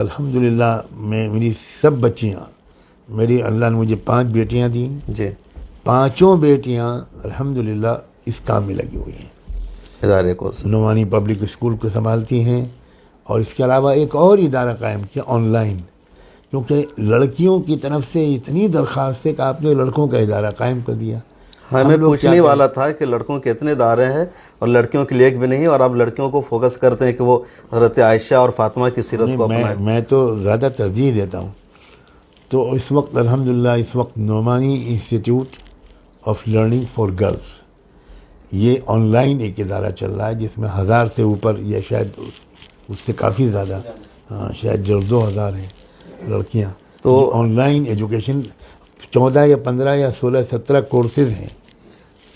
الحمدللہ میری سب بچیاں، میری اللہ نے مجھے 5 بیٹیاں دیں جی، 5 بیٹیاں الحمدللہ اس کام میں لگی ہوئی ہیں، ادارے کو نعمانی پبلک اسکول کو سنبھالتی ہیں، اور اس کے علاوہ ایک اور ادارہ قائم کیا آن لائن، کیونکہ لڑکیوں کی طرف سے اتنی درخواست ہے کہ آپ نے لڑکوں کا ادارہ قائم کر دیا۔ ہاں، میں پوچھنے والا تھا کہ لڑکوں کے اتنے ادارے ہیں اور لڑکیوں کے لیے ایک بھی نہیں، اور آپ لڑکیوں کو فوکس کرتے ہیں کہ وہ حضرت عائشہ اور فاطمہ کی سیرت کو اپنائیں۔ میں تو زیادہ ترجیح دیتا ہوں۔ تو اس وقت الحمدللہ اس وقت Nomani institute of learning for girls, یہ آن لائن ایک ادارہ چل رہا ہے جس میں 1000 سے اوپر یا شاید اس سے کافی زیادہ، شاید 2000 ہیں لڑکیاں۔ تو آن لائن ایجوکیشن 14 یا 15 یا 16 17 کورسز ہیں،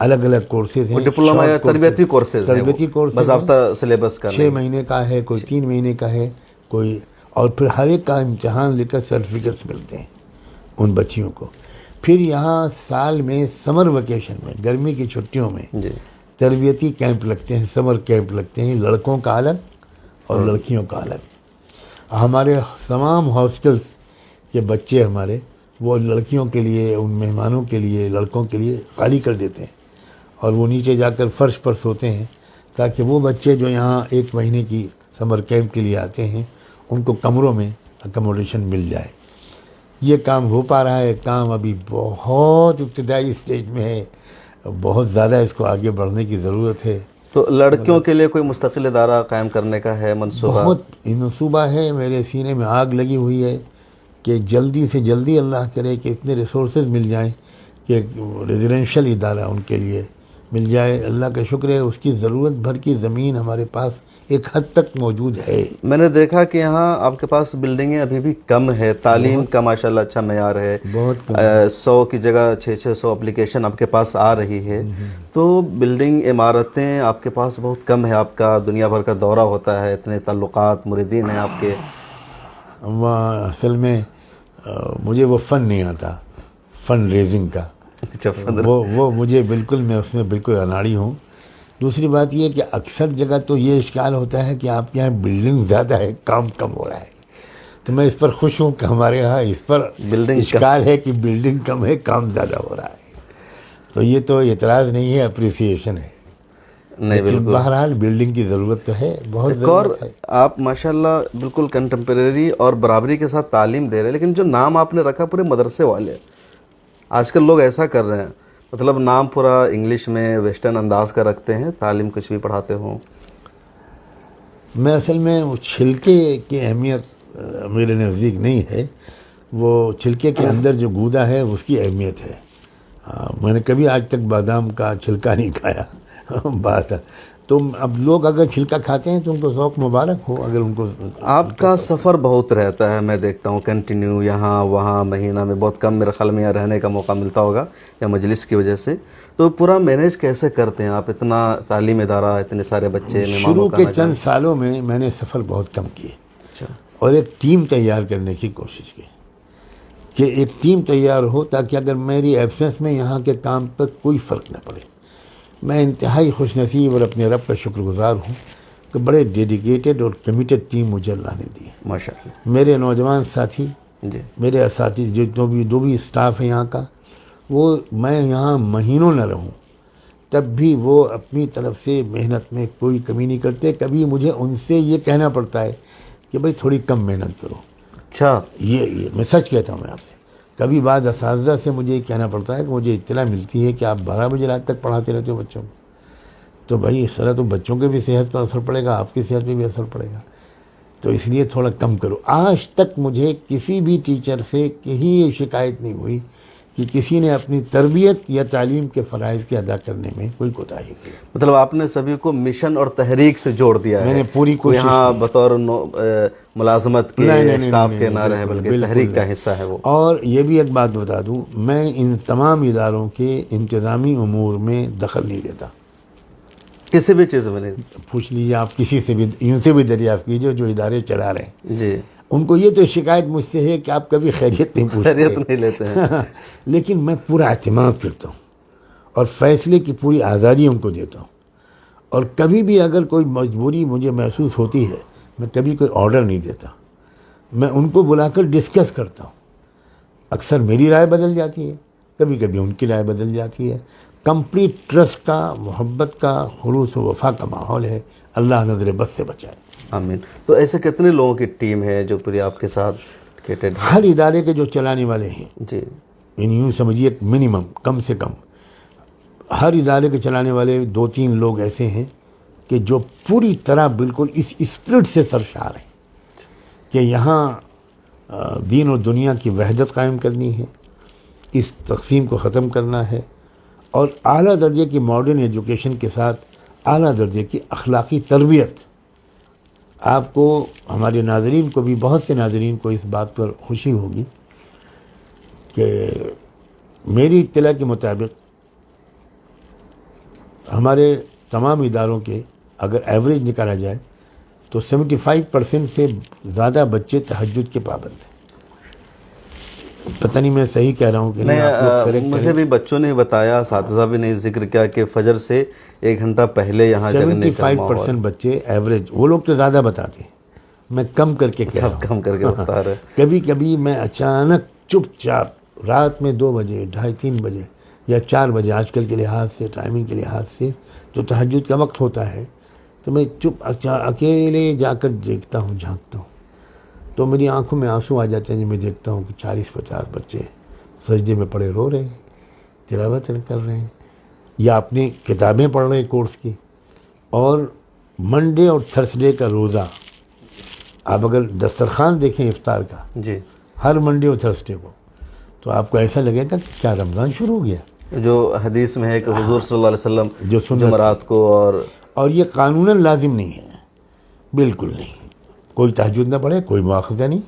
الگ الگ کورسز ہیں، ڈپلوما یا تربیتی کورسز ہیں، تربیتی کورسز باضابطہ سلیبس کا 6 مہینے کا ہے، کوئی 3 مہینے کا ہے، کوئی، اور پھر ہر ایک کا امتحان لے کر سرٹیفکیٹس ملتے ہیں ان بچیوں کو۔ پھر یہاں سال میں سمر ویکیشن میں، گرمی کی چھٹیوں میں جی، تربیتی کیمپ لگتے ہیں، سمر کیمپ لگتے ہیں، لڑکوں کا الگ اور لڑکیوں کا الگ۔ ہمارے تمام ہاسٹلس کے بچے ہمارے وہ لڑکیوں کے لیے، ان مہمانوں کے لیے، لڑکوں کے لیے خالی کر دیتے ہیں، اور وہ نیچے جا کر فرش پر سوتے ہیں، تاکہ وہ بچے جو یہاں 1 مہینے کی سمر کیمپ کے لیے آتے ہیں ان کو کمروں میں اکموڈیشن مل جائے۔ یہ کام ہو پا رہا ہے، کام ابھی بہت ابتدائی اسٹیج میں ہے، بہت زیادہ اس کو آگے بڑھنے کی ضرورت ہے۔ تو لڑکیوں کے لیے کوئی مستقل ادارہ قائم کرنے کا ہے منصوبہ؟ بہت منصوبہ ہے، میرے سینے میں آگ لگی ہوئی ہے کہ جلدی سے جلدی اللہ کرے کہ اتنے ریسورسز مل جائیں کہ ریزیڈینشل ادارہ ان کے لیے مل جائے۔ اللہ کا شکر ہے، اس کی ضرورت بھر کی زمین ہمارے پاس ایک حد تک موجود ہے۔ میں نے دیکھا کہ یہاں آپ کے پاس بلڈنگیں ابھی بھی کم ہے، تعلیم کا ماشاءاللہ اچھا معیار ہے، بہت کم 100 کی جگہ 600 اپلیکیشن آپ کے پاس آ رہی ہے، تو بلڈنگ عمارتیں آپ کے پاس بہت کم ہے، آپ کا دنیا بھر کا دورہ ہوتا ہے، اتنے تعلقات مریدین ہیں آپ کے۔ اصل میں مجھے وہ فن نہیں آتا، فن ریزنگ کا، وہ مجھے بالکل، میں اس میں بالکل اناڑی ہوں۔ دوسری بات یہ کہ اکثر جگہ تو یہ اشکال ہوتا ہے کہ آپ کے یہاں بلڈنگ زیادہ ہے، کام کم ہو رہا ہے، تو میں اس پر خوش ہوں کہ ہمارے یہاں اس پر اشکال ہے کہ بلڈنگ کم ہے، کام زیادہ ہو رہا ہے، تو یہ تو اعتراض نہیں ہے، اپریسیشن ہے۔ نہیں، بالکل، بہرحال بلڈنگ کی ضرورت تو ہے، بہت ضرورت ہے۔ آپ ماشاءاللہ بالکل کنٹمپریری اور برابری کے ساتھ تعلیم دے رہے ہیں، لیکن جو نام آپ نے رکھا پورے مدرسے والے، آج کل لوگ ایسا کر رہے ہیں، مطلب نام پورا انگلش میں ویسٹرن انداز کا رکھتے ہیں، تعلیم کچھ بھی پڑھاتے ہوں۔ میں اصل میں وہ چھلکے کی اہمیت میرے نزدیک نہیں ہے، وہ چھلکے کے اندر جو گودا ہے اس کی اہمیت ہے۔ میں نے کبھی آج تک بادام کا چھلکا نہیں کھایا، بات ہے تو اب لوگ اگر چھلکا کھاتے ہیں تو ان کو ذوق مبارک ہو، اگر ان کو۔ آپ کا سفر بہت رہتا ہے، میں دیکھتا ہوں کنٹینیو، یہاں وہاں، مہینہ میں بہت کم میرے خیال میں یہاں رہنے کا موقع ملتا ہوگا یا مجلس کی وجہ سے، تو پورا مینیج کیسے کرتے ہیں آپ؟ اتنا تعلیم ادارہ، اتنے سارے بچے، شروع کے چند سالوں میں نے سفر بہت کم کیے، اور ایک ٹیم تیار کرنے کی کوشش کی کہ ایک ٹیم تیار ہو تاکہ اگر میری ایبسنس میں یہاں کے کام پر کوئی فرق نہ پڑے۔ میں انتہائی خوش نصیب اور اپنے رب کا شکر گزار ہوں کہ بڑے ڈیڈیکیٹڈ اور کمیٹڈ ٹیم مجھے اللہ نے دی ہے۔ ماشاءاللہ، میرے نوجوان ساتھی، جی، میرے اساتذہ، جو بھی اسٹاف ہے یہاں کا، وہ میں یہاں مہینوں نہ رہوں تب بھی وہ اپنی طرف سے محنت میں کوئی کمی نہیں کرتے۔ کبھی مجھے ان سے یہ کہنا پڑتا ہے کہ بھائی تھوڑی کم محنت کرو۔ اچھا، یہ میں سچ کہتا ہوں میں آپ سے۔ کبھی بعض اساتذہ سے مجھے یہ کہنا پڑتا ہے کہ مجھے اطلاع ملتی ہے کہ آپ 12 بجے رات تک پڑھاتے رہتے ہو بچوں کو، تو بھائی اس طرح تو بچوں کے بھی صحت پر اثر پڑے گا، آپ کی صحت پہ بھی اثر پڑے گا، تو اس لیے تھوڑا کم کرو۔ آج تک مجھے کسی بھی ٹیچر سے کہیں یہ شکایت نہیں ہوئی کہ کسی نے اپنی تربیت یا تعلیم کے فرائض کے ادا کرنے میں کوئی کوتاہی کی۔ مطلب آپ نے سبھی کو مشن اور تحریک سے جوڑ دیا ہے، میں نے پوری کوشش یہاں بطور ملازمت کے اسٹاف کے نہ رہے بلکہ تحریک کا حصہ ہے وہ۔ اور یہ بھی ایک بات بتا دوں، میں ان تمام اداروں کے انتظامی امور میں دخل نہیں دیتا، کسی بھی چیز میں نہیں۔ پوچھ لیجیے آپ کسی سے بھی، ان سے بھی دریافت کیجیے جو ادارے چلا رہے ہیں، جی، ان کو یہ تو شکایت مجھ سے ہے کہ آپ کبھی خیریت نہیں پوچھتے، خیریت نہیں لیتے ہیں، لیکن میں پورا اعتماد کرتا ہوں اور فیصلے کی پوری آزادی ان کو دیتا ہوں، اور کبھی بھی اگر کوئی مجبوری مجھے محسوس ہوتی ہے میں کبھی کوئی آرڈر نہیں دیتا، میں ان کو بلا کر ڈسکس کرتا ہوں. اکثر میری رائے بدل جاتی ہے, کبھی کبھی ان کی رائے بدل جاتی ہے. کمپلیٹ ٹرسٹ کا, محبت کا, خلوص و وفا کا ماحول ہے. اللہ نظر بد سے بچائے. آمین. تو ایسے کتنے لوگوں کی ٹیم ہے جو پوری آپ کے ساتھ کیٹڈ ہے؟ ہر ادارے کے جو چلانے والے ہیں, جی یعنی یوں سمجھیے منیمم کم سے کم ہر ادارے کے چلانے والے 2-3 لوگ ایسے ہیں کہ جو پوری طرح بالکل اس اسپرٹ سے سرشار ہیں کہ یہاں دین اور دنیا کی وحدت قائم کرنی ہے, اس تقسیم کو ختم کرنا ہے, اور اعلیٰ درجے کی ماڈرن ایجوکیشن کے ساتھ اعلیٰ درجے کی اخلاقی تربیت. آپ کو, ہمارے ناظرین کو بھی, بہت سے ناظرین کو اس بات پر خوشی ہوگی کہ میری اطلاع کے مطابق ہمارے تمام اداروں کے اگر ایوریج نکالا جائے تو 75% سے زیادہ بچے تہجد کے پابند ہیں. پتہ نہیں میں صحیح کہہ رہا ہوں کہ نہیں, آپ لوگ correct مجھے بھی بچوں نے بتایا, اساتذہ بھی نے ذکر کیا کہ فجر سے 1 گھنٹہ پہلے یہاں جگنے کا 75% بچے ایوریج, وہ لوگ تو زیادہ بتاتے ہیں, میں کم کر کے کہہ رہا ہوں. کم کر کے بتا رہے. کبھی کبھی میں اچانک چپ چاپ رات میں 2 بجے, 2:30-3 بجے یا 4 بجے, آج کل کے لحاظ سے, ٹائمنگ کے لحاظ سے جو تہجد کا وقت ہوتا ہے, تو میں چپ اکیلے جا کر دیکھتا ہوں, جھانکتا ہوں, تو میری آنکھوں میں آنسو آ جاتے ہیں جب میں دیکھتا ہوں کہ 40-50 بچے سجدے میں پڑے رو رہے ہیں, تلاوت کر رہے ہیں, یا اپنی کتابیں پڑھ رہے ہیں کورس کی. اور منڈے اور تھرسڈے کا روزہ, آپ اگر دسترخوان دیکھیں افطار کا, جی ہر منڈے اور تھرسڈے کو, تو آپ کو ایسا لگے گا کہ کیا رمضان شروع ہو گیا. جو حدیث میں ہے کہ حضور صلی اللہ علیہ وسلم جو سنت جمعرات کو, اور یہ قانوناً لازم نہیں ہے, بالکل نہیں, کوئی تہجد نہ پڑھے کوئی مواخذہ نہیں,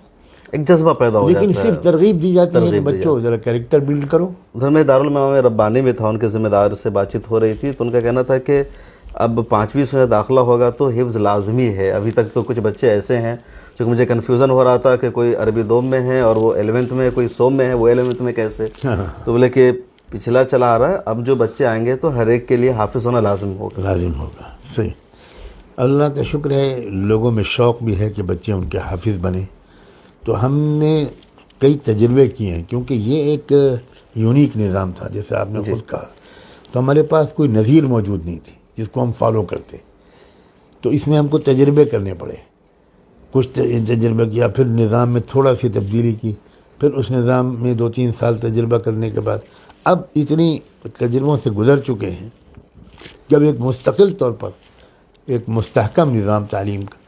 ایک جذبہ پیدا ہو جاتا ہے. لیکن صرف ترغیب دی جاتی ہے کہ بچوں ذرا کریکٹر بلڈ کرو. ادھر میں دارالمعام ربانی میں تھا, ان کے ذمہ دار سے بات چیت ہو رہی تھی, تو ان کا کہنا تھا کہ اب 5ویں سے داخلہ ہوگا تو حفظ لازمی ہے. ابھی تک تو کچھ بچے ایسے ہیں جو مجھے کنفیوژن ہو رہا تھا کہ کوئی عربی 2 میں ہے اور وہ 11ویں میں, کوئی 100 میں ہے, وہ 11ویں میں کیسے. تو بولے کہ پچھلا چلا آ رہا ہے, اب جو بچے آئیں گے تو ہر ایک کے لیے حافظ ہونا لازم ہوگا. صحیح. اللہ کا شکر ہے, لوگوں میں شوق بھی ہے کہ بچے ان کے حافظ بنیں. تو ہم نے کئی تجربے کیے ہیں, کیونکہ یہ ایک یونیک نظام تھا جیسے آپ نے خود کہا, تو ہمارے پاس کوئی نظیر موجود نہیں تھی جس کو ہم فالو کرتے. تو اس میں ہم کو تجربے کرنے پڑے, کچھ تجربہ کیا, پھر نظام میں تھوڑا سی تبدیلی کی, پھر اس نظام میں 2-3 سال تجربہ کرنے کے بعد اب اتنی تجربوں سے گزر چکے ہیں کہ اب ایک مستقل طور پر ایک مستحکم نظام تعلیم کا